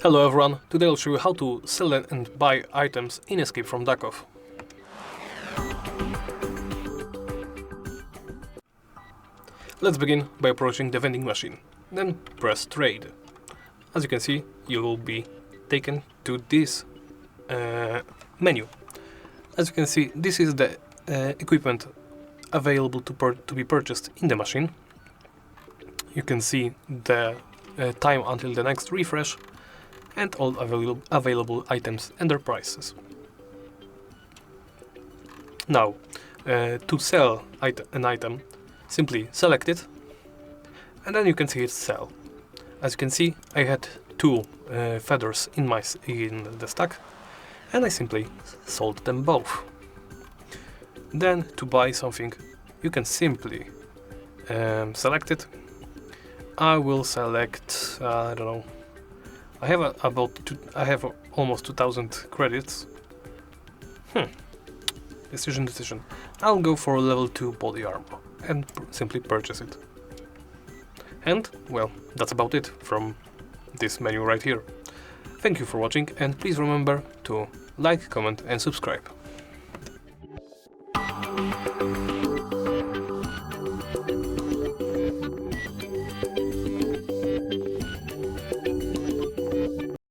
Hello everyone, today I'll show you how to sell and buy items in Escape from Duckov. Let's begin by approaching the vending machine, then press trade. As you can see, you will be taken to this menu. As you can see, this is the equipment available to be purchased in the machine. You can see the time until the next refresh and all available items and their prices. Now, to sell an item, simply select it and then you can see it sell. As you can see, I had two feathers in the stack and I simply sold them both. Then to buy something, you can simply select it. I will select, I don't know, I have almost 2000 credits. Decision. I'll go for level 2 body armor and simply purchase it. And, well, that's about it from this menu right here. Thank you for watching and please remember to like, comment and subscribe.